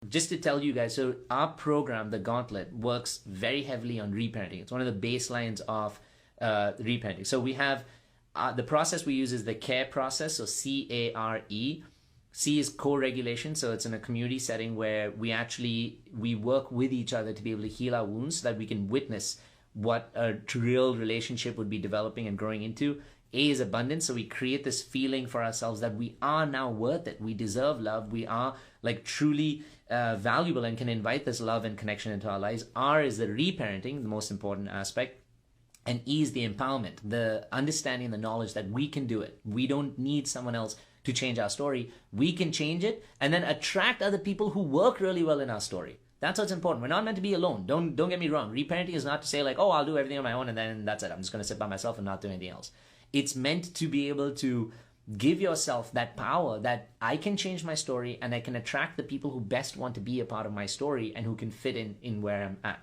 Just to tell you guys, so our program, the Gauntlet, works very heavily on reparenting. It's one of the baselines of reparenting. So we have the process we use is the CARE process, so CARE. C is co-regulation, so it's in a community setting where we work with each other to be able to heal our wounds so that we can witness what a real relationship would be developing and growing into. A is abundance, so we create this feeling for ourselves that we are now worth it. We deserve love. We are like truly valuable and can invite this love and connection into our lives. R is the reparenting, the most important aspect. And E is the empowerment, the understanding, the knowledge that we can do it. We don't need someone else to change our story. We can change it and then attract other people who work really well in our story. That's what's important. We're not meant to be alone. Don't get me wrong. Reparenting is not to say like, oh, I'll do everything on my own and then that's it. I'm just going to sit by myself and not do anything else. It's meant to be able to give yourself that power that I can change my story and I can attract the people who best want to be a part of my story and who can fit in where I'm at.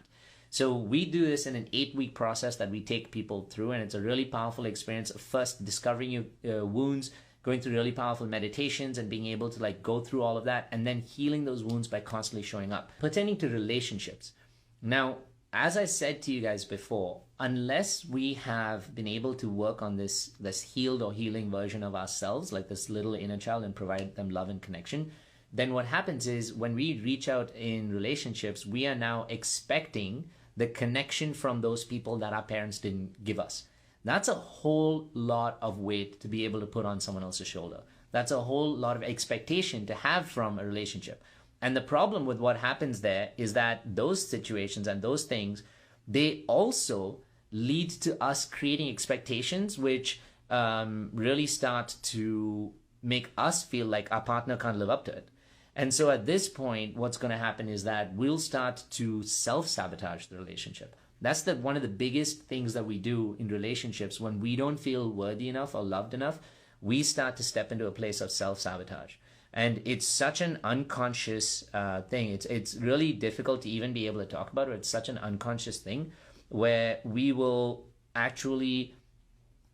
So we do this in an 8-week process that we take people through, and it's a really powerful experience of first discovering your wounds, going through really powerful meditations and being able to like go through all of that, and then healing those wounds by constantly showing up. Pertaining to relationships. Now, as I said to you guys before, unless we have been able to work on this healed or healing version of ourselves, like this little inner child, and provide them love and connection, then what happens is when we reach out in relationships, we are now expecting the connection from those people that our parents didn't give us. That's a whole lot of weight to be able to put on someone else's shoulder. That's a whole lot of expectation to have from a relationship. And the problem with what happens there is that those situations and those things, they also lead to us creating expectations which really start to make us feel like our partner can't live up to it. And so at this point, what's going to happen is that we'll start to self-sabotage the relationship. That's one of the biggest things that we do in relationships. When we don't feel worthy enough or loved enough, we start to step into a place of self-sabotage. And it's such an unconscious thing. It's really difficult to even be able to talk about it. It's such an unconscious thing where we will actually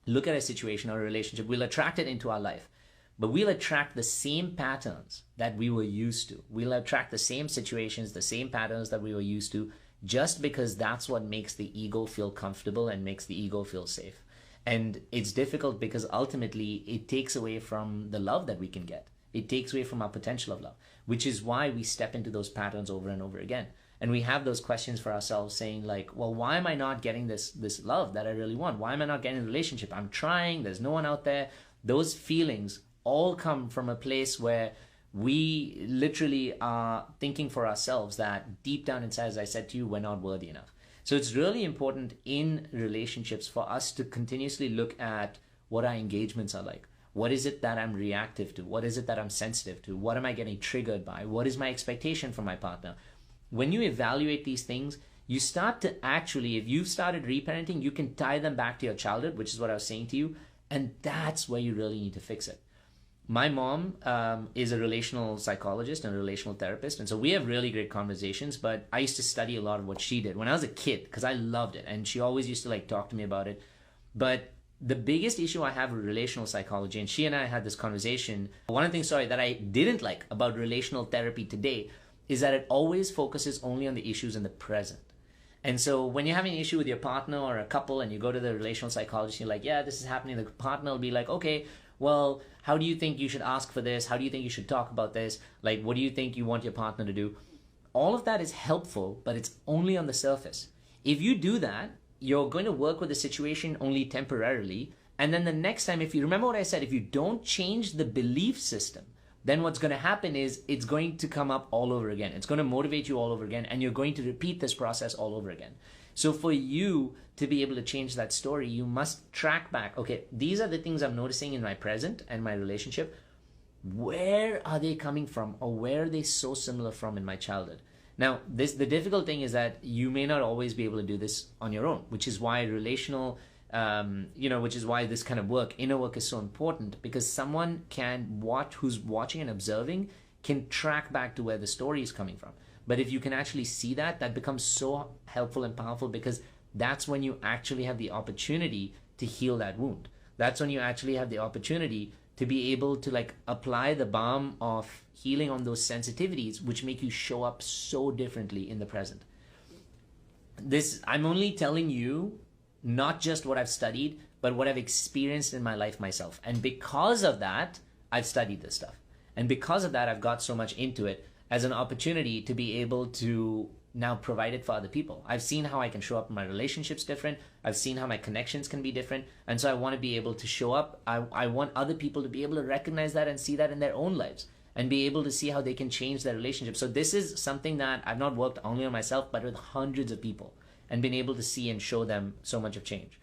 look at a situation or a relationship, we'll attract it into our life. But we'll attract the same patterns that we were used to. We'll attract the same situations, the same patterns that we were used to, just because that's what makes the ego feel comfortable and makes the ego feel safe. And it's difficult because ultimately it takes away from the love that we can get. It takes away from our potential of love, which is why we step into those patterns over and over again. And we have those questions for ourselves saying like, well, why am I not getting this love that I really want? Why am I not getting a relationship? I'm trying, there's no one out there. Those feelings all come from a place where we literally are thinking for ourselves that deep down inside, as I said to you, we're not worthy enough. So it's really important in relationships for us to continuously look at what our engagements are like. What is it that I'm reactive to? What is it that I'm sensitive to? What am I getting triggered by? What is my expectation from my partner? When you evaluate these things, you start to actually, if you've started reparenting, you can tie them back to your childhood, which is what I was saying to you. And that's where you really need to fix it. My mom is a relational psychologist and a relational therapist, and so we have really great conversations, but I used to study a lot of what she did when I was a kid because I loved it, and she always used to like talk to me about it. But the biggest issue I have with relational psychology, and she and I had this conversation, one of the things, that I didn't like about relational therapy today is that it always focuses only on the issues in the present. And so when you're having an issue with your partner or a couple and you go to the relational psychologist, you're like, yeah, this is happening. The partner will be like, okay, well, how do you think you should ask for this? How do you think you should talk about this? Like, what do you think you want your partner to do? All of that is helpful, but it's only on the surface. If you do that, you're going to work with the situation only temporarily. And then the next time, if you remember what I said, if you don't change the belief system, then what's going to happen is it's going to come up all over again. It's going to motivate you all over again, and you're going to repeat this process all over again. So for you to be able to change that story, you must track back. Okay, these are the things I'm noticing in my present and my relationship. Where are they coming from, or where are they so similar from in my childhood? Now, the difficult thing is that you may not always be able to do this on your own, which is why relational, which is why this kind of work, inner work, is so important, because someone who's watching and observing can track back to where the story is coming from. But if you can actually see that, that becomes so helpful and powerful, because that's when you actually have the opportunity to heal that wound. That's when you actually have the opportunity to be able to like apply the balm of healing on those sensitivities, which make you show up so differently in the present. This, I'm only telling you not just what I've studied, but what I've experienced in my life myself. And because of that, I've studied this stuff. And because of that, I've got so much into it as an opportunity to be able to now provide it for other people. I've seen how I can show up in my relationships different. I've seen how my connections can be different. And so I want to be able to show up. I want other people to be able to recognize that and see that in their own lives and be able to see how they can change their relationship. So this is something that I've not worked only on myself, but with hundreds of people and been able to see and show them so much of change.